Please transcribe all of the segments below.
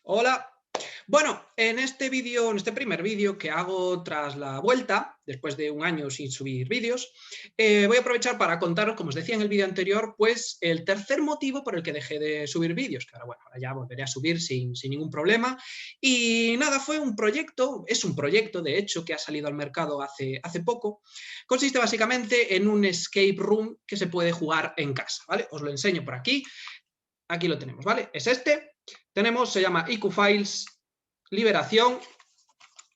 Hola. Bueno, en este vídeo, en este primer vídeo que hago tras la vuelta, después de un año sin subir vídeos, voy a aprovechar para contaros, como os decía en el vídeo anterior, pues el tercer motivo por el que dejé de subir vídeos, que ahora, bueno, ahora ya volveré a subir sin ningún problema. Y nada, fue un proyecto, es un proyecto, de hecho, que ha salido al mercado hace poco. Consiste básicamente en un escape room que se puede jugar en casa, ¿vale? Os lo enseño por aquí. Aquí lo tenemos, ¿vale? Es este. Se llama IQ Files Liberación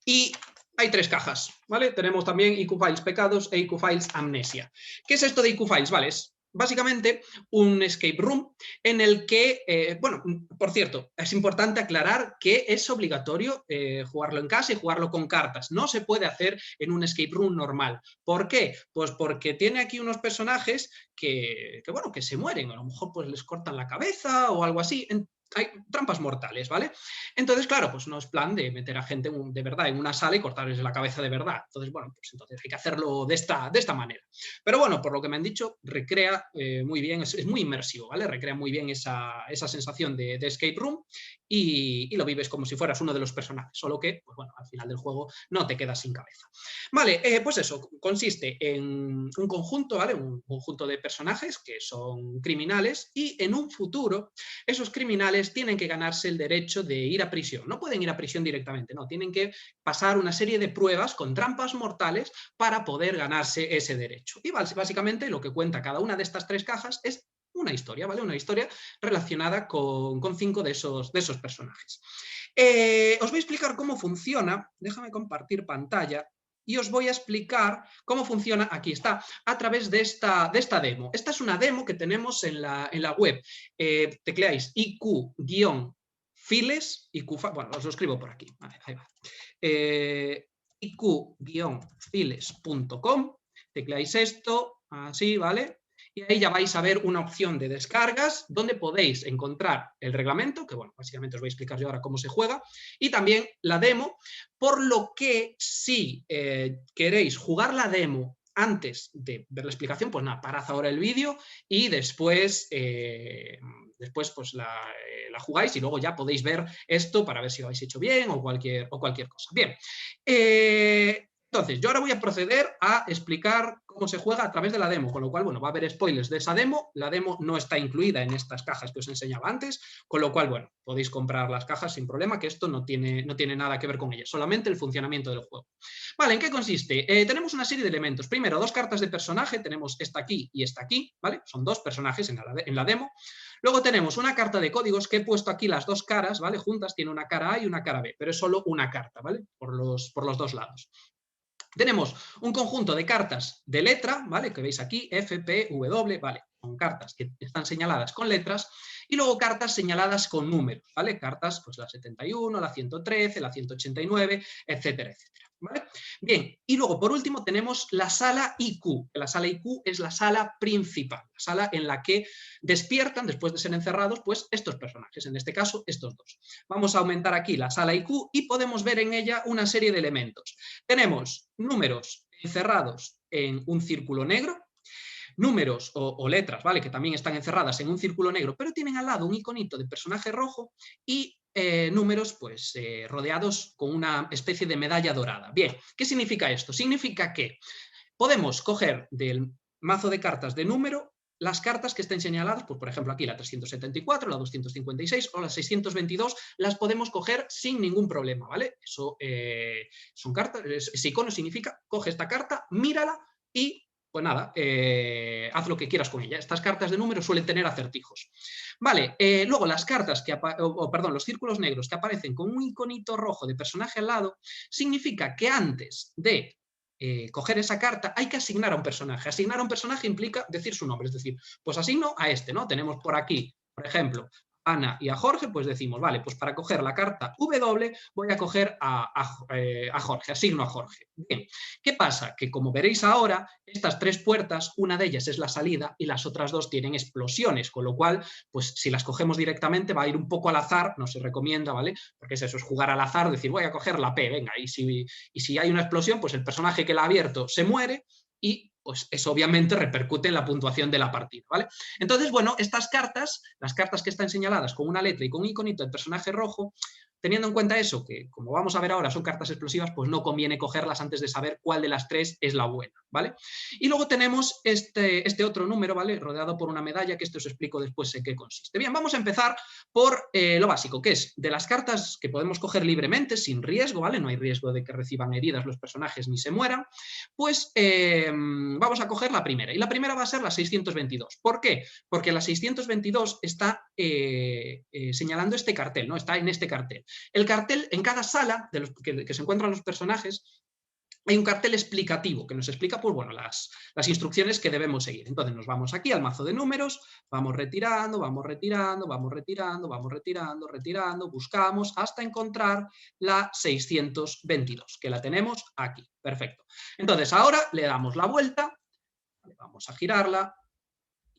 y hay tres cajas, ¿vale? Tenemos también IQ Files Pecados e IQ Files Amnesia. ¿Qué es esto de IQ Files? Vale, es básicamente un escape room en el que, bueno, por cierto, es importante aclarar que es obligatorio jugarlo en casa y jugarlo con cartas. No se puede hacer en un escape room normal. ¿Por qué? Pues porque tiene aquí unos personajes bueno, que se mueren. A lo mejor pues les cortan la cabeza o algo así. Hay trampas mortales, ¿vale? Entonces, claro, pues no es plan de meter a gente de verdad en una sala y cortarles la cabeza de verdad. Entonces, bueno, pues entonces hay que hacerlo de esta manera. Pero bueno, por lo que me han dicho, recrea muy bien, es muy inmersivo, ¿vale? Recrea muy bien esa sensación de escape room y lo vives como si fueras uno de los personajes, solo que, pues bueno, al final del juego no te quedas sin cabeza. Vale, pues eso, consiste en un conjunto, ¿vale? Un conjunto de personajes que son criminales y en un futuro esos criminales tienen que ganarse el derecho de ir a prisión. No pueden ir a prisión directamente, no, tienen que pasar una serie de pruebas con trampas mortales para poder ganarse ese derecho. Y básicamente lo que cuenta cada una de estas tres cajas es una historia, ¿vale? Una historia relacionada con cinco de esos personajes. Os voy a explicar cómo funciona, déjame compartir pantalla, y os voy a explicar cómo funciona, aquí está, a través de esta demo. Esta es una demo que tenemos en la web. Tecleáis IQ-files, bueno, os lo escribo por aquí, vale, ahí va. IQ-files.com, tecleáis esto, así, ¿vale? Y ahí ya vais a ver una opción de descargas donde podéis encontrar el reglamento, que bueno, básicamente os voy a explicar yo ahora cómo se juega, y también la demo, por lo que si queréis jugar la demo antes de ver la explicación, pues nada, parad ahora el vídeo y después pues la jugáis y luego ya podéis ver esto para ver si lo habéis hecho bien o cualquier cosa. Bien, entonces yo ahora voy a proceder a explicar cómo se juega a través de la demo, con lo cual, bueno, va a haber spoilers de esa demo. La demo no está incluida en estas cajas que os enseñaba antes, con lo cual, bueno, podéis comprar las cajas sin problema, que esto no tiene nada que ver con ellas, solamente el funcionamiento del juego. Vale, ¿en qué consiste? Tenemos una serie de elementos. Primero, dos cartas de personaje, tenemos esta aquí y esta aquí, ¿vale? Son dos personajes en la demo. Luego tenemos una carta de códigos que he puesto aquí las dos caras, ¿vale? Juntas, tiene una cara A y una cara B, pero es solo una carta, ¿vale? Por los dos lados. Tenemos un conjunto de cartas de letra, ¿vale? Que veis aquí, F, P, W, ¿vale? Son cartas que están señaladas con letras y luego cartas señaladas con números, ¿vale? Cartas, pues la 71, la 113, la 189, etcétera, etcétera, ¿vale? Bien, y luego por último tenemos la sala IQ. La sala IQ es la sala principal, la sala en la que despiertan, después de ser encerrados, pues estos personajes, en este caso, estos dos. Vamos a aumentar aquí la sala IQ y podemos ver en ella una serie de elementos. Tenemos números encerrados en un círculo negro, números o letras, ¿vale? Que también están encerradas en un círculo negro, pero tienen al lado un iconito de personaje rojo y números pues rodeados con una especie de medalla dorada. Bien, ¿qué significa esto? Significa que podemos coger del mazo de cartas de número las cartas que estén señaladas, pues por ejemplo aquí la 374, la 256 o la 622, las podemos coger sin ningún problema, ¿vale? Eso son cartas, ese icono significa, coge esta carta, mírala y pues nada, haz lo que quieras con ella. Estas cartas de número suelen tener acertijos. Vale, luego las cartas perdón, los círculos negros que aparecen con un iconito rojo de personaje al lado, significa que antes de coger esa carta hay que asignar a un personaje. Asignar a un personaje implica decir su nombre, es decir, pues asigno a este, ¿no? Tenemos por aquí, por ejemplo, a Ana y a Jorge, pues decimos, vale, pues para coger la carta W voy a coger a Jorge, asigno a Jorge. Bien, ¿qué pasa? Que como veréis ahora, estas tres puertas, una de ellas es la salida y las otras dos tienen explosiones, con lo cual, pues si las cogemos directamente va a ir un poco al azar, no se recomienda, ¿vale? Porque es eso, es jugar al azar, decir, voy a coger la P, venga, y si hay una explosión, pues el personaje que la ha abierto se muere y pues eso obviamente repercute en la puntuación de la partida, ¿vale? Entonces, bueno, estas cartas, las cartas que están señaladas con una letra y con un iconito del personaje rojo, teniendo en cuenta eso, que como vamos a ver ahora son cartas explosivas, pues no conviene cogerlas antes de saber cuál de las tres es la buena, ¿vale? Y luego tenemos este otro número, ¿vale? Rodeado por una medalla, que esto os explico después en qué consiste. Bien, vamos a empezar por lo básico, que es de las cartas que podemos coger libremente, sin riesgo, ¿vale? No hay riesgo de que reciban heridas los personajes ni se mueran, pues vamos a coger la primera. Y la primera va a ser la 622. ¿Por qué? Porque la 622 está señalando este cartel, ¿no? Está en este cartel. El cartel, en cada sala de los que se encuentran los personajes, hay un cartel explicativo que nos explica, pues bueno, las instrucciones que debemos seguir. Entonces nos vamos aquí al mazo de números, vamos retirando, vamos retirando, vamos retirando, vamos retirando, retirando, buscamos hasta encontrar la 622, que la tenemos aquí. Perfecto. Entonces ahora le damos la vuelta, vamos a girarla,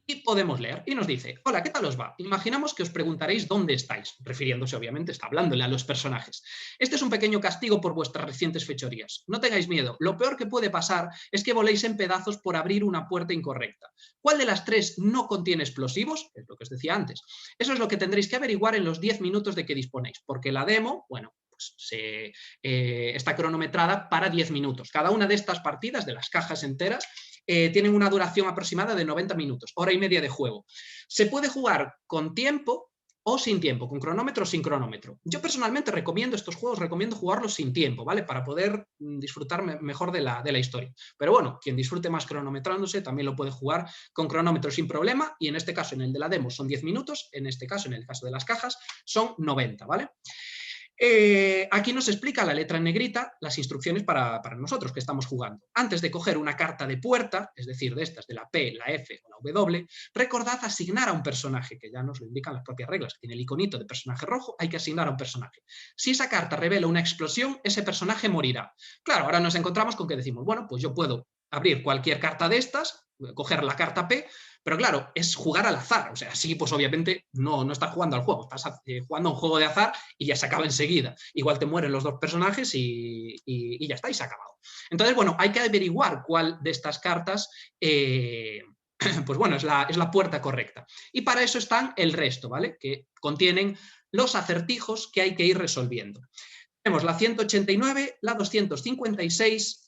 y podemos leer, y nos dice, hola, ¿qué tal os va? Imaginamos que os preguntaréis dónde estáis, refiriéndose obviamente, está hablándole a los personajes. Este es un pequeño castigo por vuestras recientes fechorías. No tengáis miedo, lo peor que puede pasar es que voléis en pedazos por abrir una puerta incorrecta. ¿Cuál de las tres no contiene explosivos? Es lo que os decía antes. Eso es lo que tendréis que averiguar en los 10 minutos de que disponéis, porque la demo, bueno, pues está cronometrada para 10 minutos. Cada una de estas partidas, de las cajas enteras, tienen una duración aproximada de 90 minutos, hora y media de juego. Se puede jugar con tiempo o sin tiempo, con cronómetro o sin cronómetro. Yo personalmente recomiendo estos juegos, recomiendo jugarlos sin tiempo, ¿vale? Para poder disfrutar mejor de la historia. Pero bueno, quien disfrute más cronometrándose también lo puede jugar con cronómetro sin problema, y en este caso, en el de la demo, son 10 minutos, en este caso, en el caso de las cajas, son 90, ¿vale? Aquí nos explica la letra en negrita las instrucciones para nosotros que estamos jugando. Antes de coger una carta de puerta, es decir, de estas, de la P, la F o la W, recordad asignar a un personaje, que ya nos lo indican las propias reglas, que tiene el iconito de personaje rojo, hay que asignar a un personaje. Si esa carta revela una explosión, ese personaje morirá. Claro, ahora nos encontramos con que decimos, bueno, pues yo puedo abrir cualquier carta de estas, coger la carta P, pero claro, es jugar al azar, o sea, sí, pues obviamente no estás jugando al juego, estás jugando a un juego de azar y ya se acaba enseguida. Igual te mueren los dos personajes y ya está, y se ha acabado. Entonces, bueno, hay que averiguar cuál de estas cartas, pues bueno, es la puerta correcta. Y para eso están el resto, ¿vale? Que contienen los acertijos que hay que ir resolviendo. Tenemos la 189, la 256...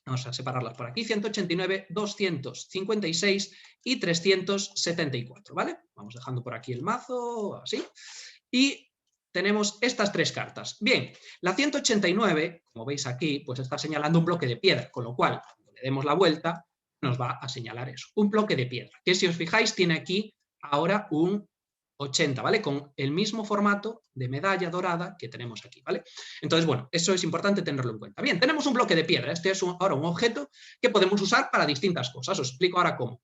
Vamos a separarlas por aquí, 189, 256 y 374, ¿vale? Vamos dejando por aquí el mazo, así. Y tenemos estas tres cartas. Bien, la 189, como veis aquí, pues está señalando un bloque de piedra, con lo cual, cuando le demos la vuelta, nos va a señalar eso, un bloque de piedra, que si os fijáis tiene aquí ahora un 80, ¿vale? Con el mismo formato de medalla dorada que tenemos aquí, ¿vale? Entonces, bueno, eso es importante tenerlo en cuenta. Bien, tenemos un bloque de piedra. Este es ahora un objeto que podemos usar para distintas cosas. Os explico ahora cómo.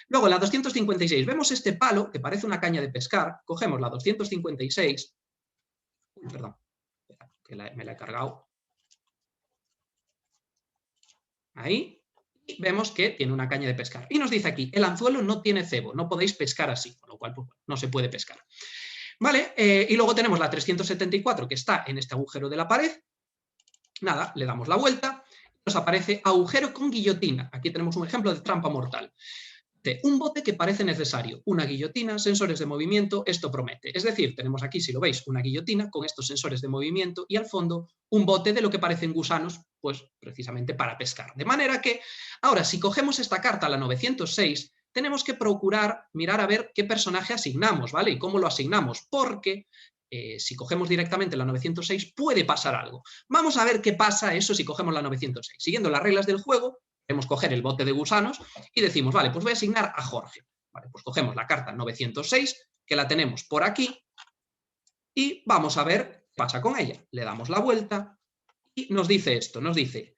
Luego, la 256. Vemos este palo que parece una caña de pescar. Cogemos la 256. Uy, perdón, que me la he cargado. Ahí. Y vemos que tiene una caña de pescar. Y nos dice aquí, el anzuelo no tiene cebo, no podéis pescar así, con lo cual pues, no se puede pescar. Vale, y luego tenemos la 374 que está en este agujero de la pared. Nada, le damos la vuelta, nos aparece agujero con guillotina. Aquí tenemos un ejemplo de trampa mortal. Un bote que parece necesario, una guillotina, sensores de movimiento, esto promete. Es decir, tenemos aquí, si lo veis, una guillotina con estos sensores de movimiento y al fondo un bote de lo que parecen gusanos, pues precisamente para pescar. De manera que, ahora, si cogemos esta carta, la 906, tenemos que procurar mirar a ver qué personaje asignamos, ¿vale? Y cómo lo asignamos, porque si cogemos directamente la 906 puede pasar algo. Vamos a ver qué pasa eso si cogemos la 906. Siguiendo las reglas del juego, podemos coger el bote de gusanos y decimos, vale, pues voy a asignar a Jorge. Vale, pues cogemos la carta 906, que la tenemos por aquí, y vamos a ver qué pasa con ella. Le damos la vuelta y nos dice esto, nos dice,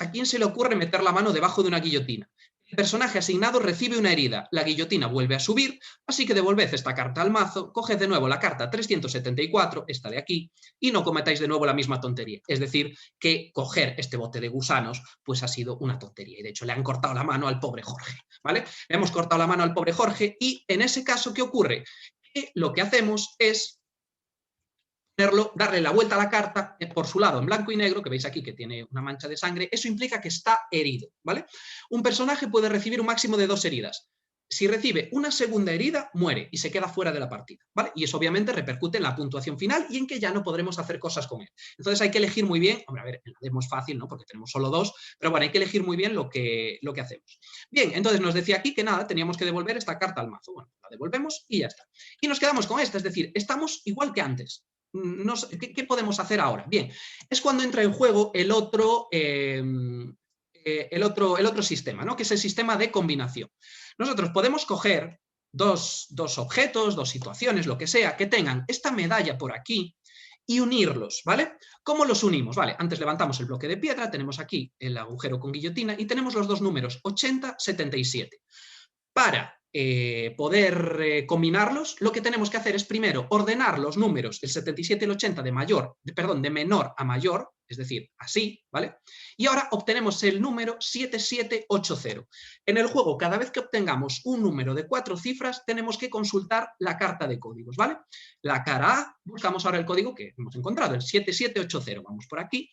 ¿a quién se le ocurre meter la mano debajo de una guillotina? El personaje asignado recibe una herida, la guillotina vuelve a subir, así que devolved esta carta al mazo, coged de nuevo la carta 374, esta de aquí, y no cometáis de nuevo la misma tontería. Es decir, que coger este bote de gusanos pues ha sido una tontería, y de hecho le han cortado la mano al pobre Jorge, ¿vale? Le hemos cortado la mano al pobre Jorge, y en ese caso, ¿qué ocurre? Que lo que hacemos es darle la vuelta a la carta por su lado en blanco y negro, que veis aquí que tiene una mancha de sangre, eso implica que está herido, ¿vale? Un personaje puede recibir un máximo de 2 heridas. Si recibe una segunda herida, muere y se queda fuera de la partida, ¿vale? Y eso obviamente repercute en la puntuación final y en que ya no podremos hacer cosas con él. Entonces hay que elegir muy bien, hombre, a ver, en la demo es fácil, ¿no? Porque tenemos solo 2, pero bueno, hay que elegir muy bien lo que hacemos. Bien, entonces nos decía aquí que nada, teníamos que devolver esta carta al mazo. Bueno, la devolvemos y ya está. Y nos quedamos con esta, es decir, estamos igual que antes. ¿Qué podemos hacer ahora? Bien, es cuando entra en juego el otro sistema, ¿no? Que es el sistema de combinación. Nosotros podemos coger dos objetos, 2 situaciones, lo que sea, que tengan esta medalla por aquí y unirlos, ¿vale? ¿Cómo los unimos? Vale, antes levantamos el bloque de piedra, tenemos aquí el agujero con guillotina y tenemos los 2 números 80, 77. Para poder combinarlos, lo que tenemos que hacer es primero ordenar los números, el 77 y el 80 de menor a mayor, es decir, así, ¿vale? Y ahora obtenemos el número 7780. En el juego, cada vez que obtengamos un número de 4 cifras, tenemos que consultar la carta de códigos, ¿vale? La cara A, buscamos ahora el código que hemos encontrado, el 7780. Vamos por aquí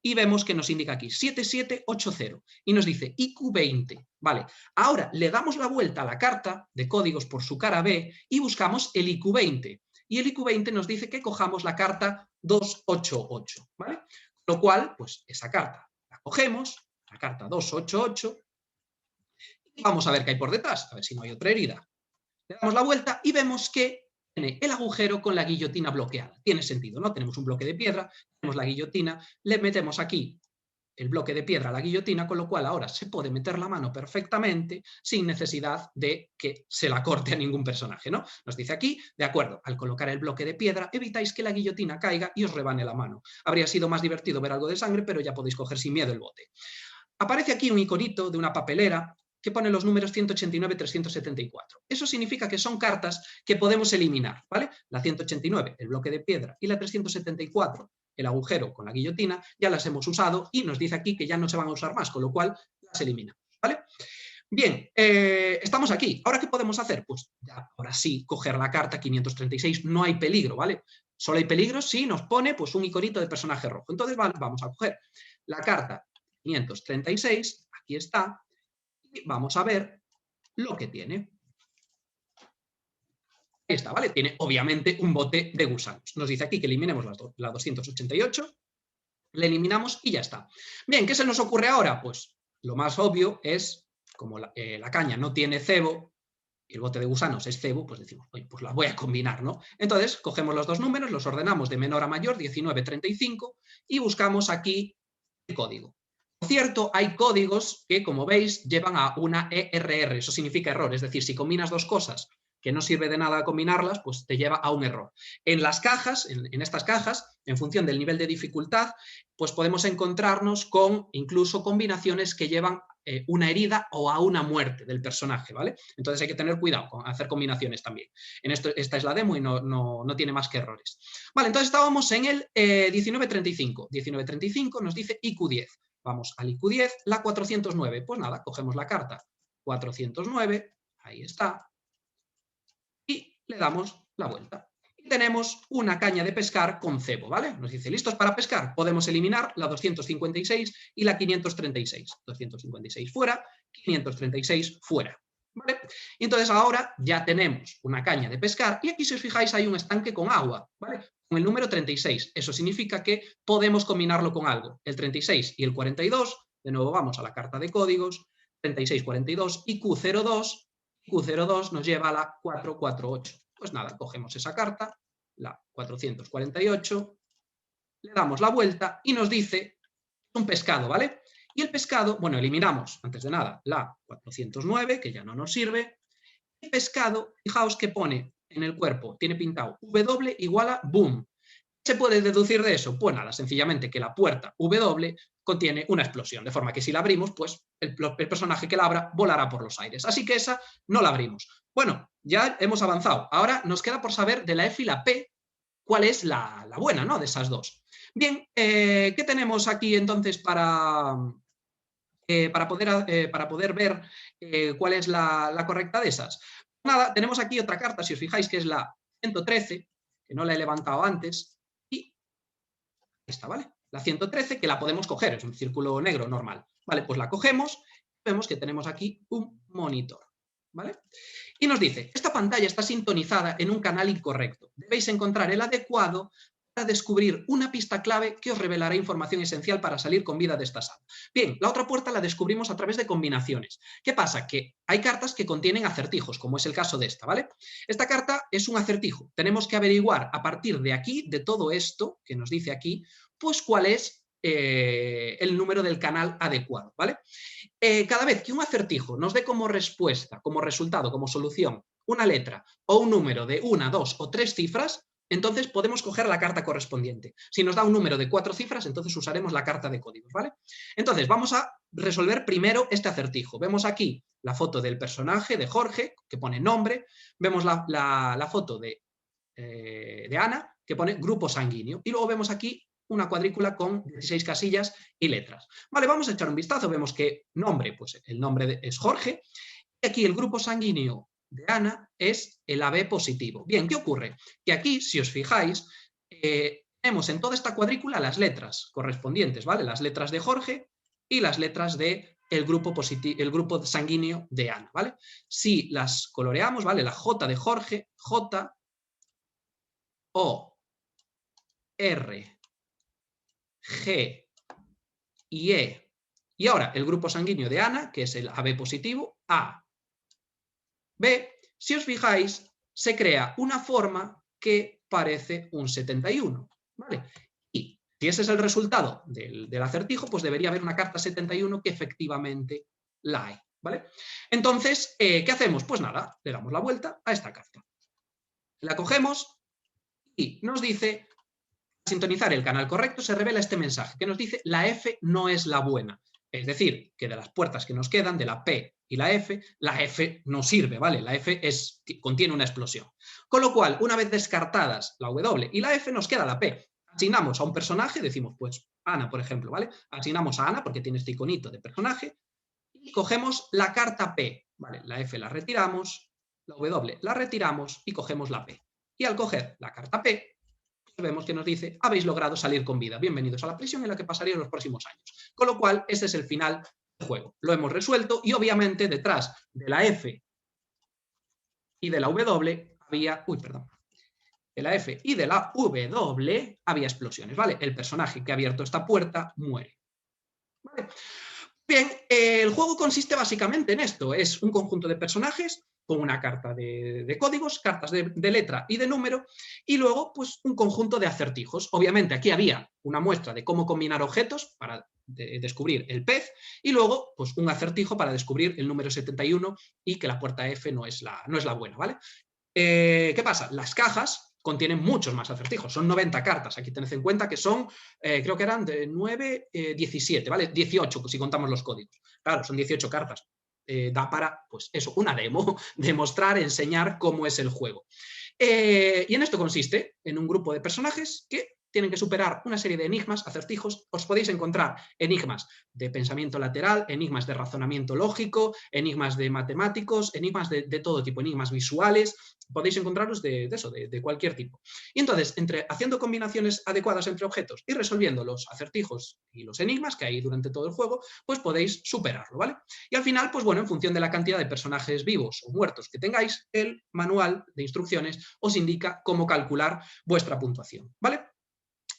y vemos que nos indica aquí 7780 y nos dice IQ20. Vale, ahora le damos la vuelta a la carta de códigos por su cara B y buscamos el IQ20. Y el IQ20 nos dice que cojamos la carta 288, ¿vale? Lo cual, pues esa carta la cogemos, la carta 288, y vamos a ver qué hay por detrás, a ver si no hay otra herida. Le damos la vuelta y vemos que tiene el agujero con la guillotina bloqueada. Tiene sentido, ¿no? Tenemos un bloque de piedra, tenemos la guillotina, le metemos aquí el bloque de piedra a la guillotina, con lo cual ahora se puede meter la mano perfectamente sin necesidad de que se la corte a ningún personaje, ¿no? Nos dice aquí, de acuerdo, al colocar el bloque de piedra evitáis que la guillotina caiga y os rebane la mano. Habría sido más divertido ver algo de sangre, pero ya podéis coger sin miedo el bote. Aparece aquí un iconito de una papelera que pone los números 189 y 374. Eso significa que son cartas que podemos eliminar, ¿vale? La 189, el bloque de piedra, y la 374, el agujero con la guillotina, ya las hemos usado y nos dice aquí que ya no se van a usar más, con lo cual las eliminamos, ¿vale? Bien, estamos aquí. ¿Ahora qué podemos hacer? Pues ya, ahora sí, coger la carta 536, no hay peligro, ¿vale? Solo hay peligro si nos pone pues, un iconito de personaje rojo. Entonces, vale, vamos a coger la carta 536, aquí está, y vamos a ver lo que tiene. Ahí está, ¿vale? Tiene obviamente un bote de gusanos. Nos dice aquí que eliminemos la 288, le eliminamos y ya está. Bien, ¿qué se nos ocurre ahora? Pues lo más obvio es, como la caña no tiene cebo, y el bote de gusanos es cebo, pues decimos, oye, pues la voy a combinar, ¿no? Entonces, cogemos los 2 números, los ordenamos de menor a mayor, 19, 35, y buscamos aquí el código. Por cierto, hay códigos que, como veis, llevan a una ERR, eso significa error, es decir, si combinas 2 cosas que no sirve de nada combinarlas, pues te lleva a un error. En las cajas, en estas cajas, en función del nivel de dificultad, pues podemos encontrarnos con incluso combinaciones que llevan una herida o a una muerte del personaje, ¿vale? Entonces hay que tener cuidado con hacer combinaciones también. Esta es la demo y no tiene más que errores. Vale, entonces estábamos en el 1935. 1935 nos dice IQ10. Vamos al IQ10, la 409. Pues nada, cogemos la carta 409, ahí está, y le damos la vuelta. Y tenemos una caña de pescar con cebo, ¿vale? Nos dice, ¿listos para pescar? Podemos eliminar la 256 y la 536. 256 fuera, 536 fuera, ¿vale? Y entonces ahora ya tenemos una caña de pescar y aquí, si os fijáis, hay un estanque con agua, ¿vale? Con el número 36. Eso significa que podemos combinarlo con algo. El 36 y el 42, de nuevo vamos a la carta de códigos, 36, 42 y Q02. Q02 nos lleva a la 448. Pues nada, cogemos esa carta, la 448, le damos la vuelta y nos dice un pescado, ¿vale? Y el pescado, bueno, eliminamos, antes de nada, la 409, que ya no nos sirve. El pescado, fijaos que pone en el cuerpo, tiene pintado W igual a boom. ¿Qué se puede deducir de eso? Pues nada, sencillamente que la puerta W contiene una explosión, de forma que si la abrimos, pues el personaje que la abra volará por los aires. Así que esa no la abrimos. Bueno, ya hemos avanzado. Ahora nos queda por saber de la F y la P cuál es la buena, ¿no? De esas dos. Bien, ¿qué tenemos aquí entonces para poder ver cuál es la correcta de esas? Nada, tenemos aquí otra carta, si os fijáis, que es la 113, que no la he levantado antes, y esta, ¿vale? La 113, que la podemos coger, es un círculo negro normal. Vale, pues la cogemos, vemos que tenemos aquí un monitor, ¿vale? Y nos dice, esta pantalla está sintonizada en un canal incorrecto. Debéis encontrar el adecuado para descubrir una pista clave que os revelará información esencial para salir con vida de esta sala. Bien, la otra puerta la descubrimos a través de combinaciones. ¿Qué pasa? Que hay cartas que contienen acertijos, como es el caso de esta, ¿vale? Esta carta es un acertijo. Tenemos que averiguar a partir de aquí, de todo esto que nos dice aquí, pues cuál es el número del canal adecuado, ¿vale? Cada vez que un acertijo nos dé como respuesta, como resultado, como solución, una letra o un número de 1, 2 o 3 cifras, entonces podemos coger la carta correspondiente. Si nos da un número de 4 cifras, entonces usaremos la carta de códigos, ¿vale? Entonces vamos a resolver primero este acertijo. Vemos aquí la foto del personaje, de Jorge, que pone nombre. Vemos la foto de Ana, que pone grupo sanguíneo. Y luego vemos aquí una cuadrícula con 16 casillas y letras. Vale, vamos a echar un vistazo. Vemos que nombre, pues el nombre es Jorge. Y aquí el grupo sanguíneo de Ana es el AB positivo. Bien, ¿qué ocurre? Que aquí, si os fijáis, tenemos en toda esta cuadrícula las letras correspondientes, ¿vale? Las letras de Jorge y las letras de el grupo sanguíneo de Ana, ¿vale? Si las coloreamos, ¿vale? La J de Jorge, J, O, R, G y E. Y ahora el grupo sanguíneo de Ana, que es el AB positivo, A, B. Si os fijáis, se crea una forma que parece un 71, ¿vale? Y si ese es el resultado del acertijo, pues debería haber una carta 71 que efectivamente la hay, ¿vale? Entonces, ¿qué hacemos? Pues nada, le damos la vuelta a esta carta. La cogemos y nos dice, al sintonizar el canal correcto, se revela este mensaje que nos dice, la F no es la buena. Es decir, que de las puertas que nos quedan, de la P y la F no sirve, ¿vale? La F contiene una explosión. Con lo cual, una vez descartadas la W y la F, nos queda la P. Asignamos a un personaje, decimos, pues, Ana, por ejemplo, ¿vale? Asignamos a Ana porque tiene este iconito de personaje y cogemos la carta P, ¿vale? La F la retiramos, la W la retiramos y cogemos la P. Y al coger la carta P, vemos que nos dice, habéis logrado salir con vida, bienvenidos a la prisión en la que pasaríais los próximos años. Con lo cual, ese es el final del juego. Lo hemos resuelto y obviamente detrás de la F y de la W había, de la F y de la W había explosiones, ¿vale? El personaje que ha abierto esta puerta muere. ¿Vale? Bien, el juego consiste básicamente en esto, es un conjunto de personajes con una carta de códigos, cartas de letra y de número, y luego pues un conjunto de acertijos. Obviamente aquí había una muestra de cómo combinar objetos para descubrir el pez, y luego pues un acertijo para descubrir el número 71 y que la puerta F no es la buena, ¿vale? ¿Qué pasa? Las cajas contienen muchos más acertijos, son 90 cartas, aquí tened en cuenta que son, creo que eran de 9, 17, ¿vale? 18 si contamos los códigos, claro, son 18 cartas, da para, pues eso, una demo, demostrar, enseñar cómo es el juego. Y en esto consiste, en un grupo de personajes que tienen que superar una serie de enigmas, acertijos. Os podéis encontrar enigmas de pensamiento lateral, enigmas de razonamiento lógico, enigmas de matemáticos, enigmas de todo tipo, enigmas visuales. Podéis encontraros de cualquier tipo. Y entonces, haciendo combinaciones adecuadas entre objetos y resolviendo los acertijos y los enigmas que hay durante todo el juego, pues podéis superarlo, ¿vale? Y al final, pues bueno, en función de la cantidad de personajes vivos o muertos que tengáis, el manual de instrucciones os indica cómo calcular vuestra puntuación, ¿vale?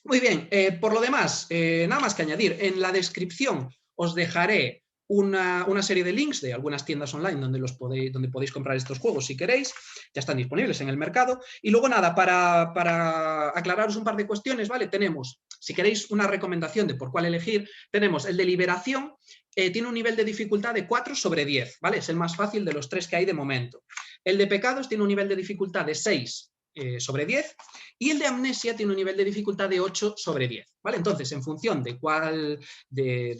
Muy bien, por lo demás, nada más que añadir. En la descripción os dejaré una serie de links de algunas tiendas online donde podéis comprar estos juegos si queréis. Ya están disponibles en el mercado. Y luego nada, para aclararos un par de cuestiones, ¿vale? Tenemos, si queréis una recomendación de por cuál elegir, tenemos el de Liberación, tiene un nivel de dificultad de 4 sobre 10, ¿vale? Es el más fácil de los 3 que hay de momento. El de Pecados tiene un nivel de dificultad de 6 sobre 10, y el de Amnesia tiene un nivel de dificultad de 8 sobre 10, ¿vale? Entonces, en función de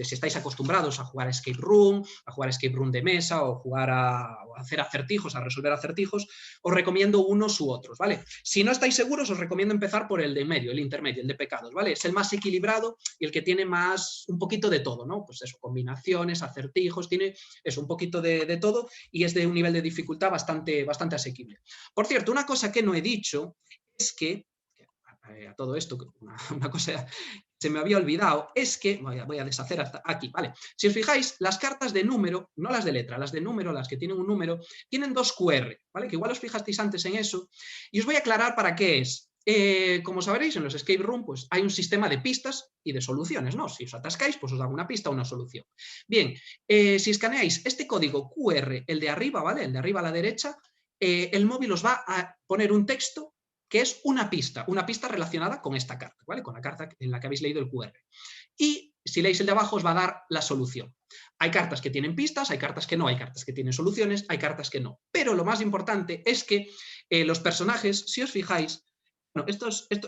si estáis acostumbrados a jugar a Escape Room de mesa, o jugar a hacer acertijos, a resolver acertijos, os recomiendo unos u otros, ¿vale? Si no estáis seguros, os recomiendo empezar por el de medio, el intermedio, el de Pecados, ¿vale? Es el más equilibrado y el que tiene un poquito de todo, ¿no? Pues eso, combinaciones, acertijos, tiene eso, un poquito de todo, y es de un nivel de dificultad bastante asequible. Por cierto, una cosa que no he dicho es que a todo esto, una cosa se me había olvidado, es que, voy a deshacer hasta aquí, ¿vale? Si os fijáis, las cartas de número, no las de letra, las de número, las que tienen un número, tienen 2 QR, ¿vale? Que igual os fijasteis antes en eso, y os voy a aclarar para qué es. Como sabréis, en los escape room pues, hay un sistema de pistas y de soluciones, ¿no? Si os atascáis, pues os da una pista o una solución. Bien, si escaneáis este código QR, el de arriba, ¿vale? El de arriba a la derecha, el móvil os va a poner un texto que es una pista relacionada con esta carta, ¿vale? Con la carta en la que habéis leído el QR. Y si leéis el de abajo os va a dar la solución. Hay cartas que tienen pistas, hay cartas que no, hay cartas que tienen soluciones, hay cartas que no. Pero lo más importante es que los personajes, si os fijáis, bueno,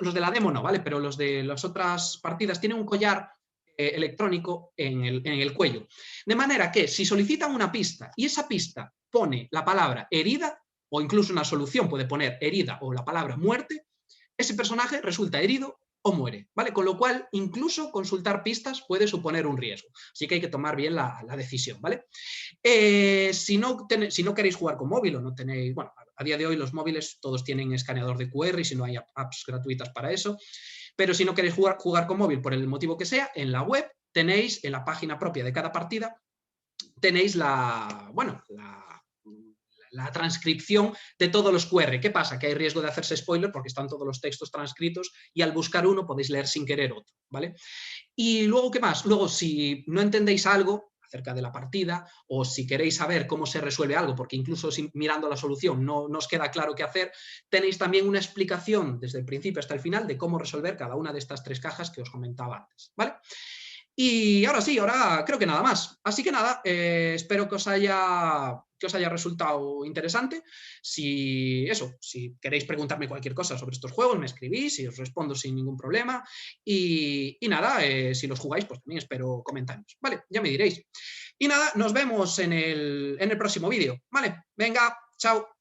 los de la demo no, ¿vale? Pero los de las otras partidas tienen un collar electrónico en el cuello. De manera que si solicitan una pista y esa pista pone la palabra herida, o incluso una solución puede poner herida o la palabra muerte, ese personaje resulta herido o muere, ¿vale? Con lo cual, incluso consultar pistas puede suponer un riesgo. Así que hay que tomar bien la decisión, ¿vale? Si no queréis jugar con móvil o no tenéis, bueno, a día de hoy los móviles todos tienen escaneador de QR y si no hay apps gratuitas para eso, pero si no queréis jugar con móvil por el motivo que sea, en la web tenéis, en la página propia de cada partida, tenéis la transcripción de todos los QR. ¿Qué pasa? Que hay riesgo de hacerse spoiler porque están todos los textos transcritos y al buscar uno podéis leer sin querer otro, ¿vale? Y luego, ¿qué más? Luego, si no entendéis algo acerca de la partida o si queréis saber cómo se resuelve algo, porque incluso si mirando la solución no os queda claro qué hacer, tenéis también una explicación desde el principio hasta el final de cómo resolver cada una de estas 3 cajas que os comentaba antes, ¿vale? Y ahora sí, ahora creo que nada más. Así que nada, espero que os haya resultado interesante. Si queréis preguntarme cualquier cosa sobre estos juegos, me escribís y os respondo sin ningún problema. Y nada, si los jugáis, pues también espero comentarios. Vale, ya me diréis. Y nada, nos vemos en el próximo vídeo. Vale, venga, chao.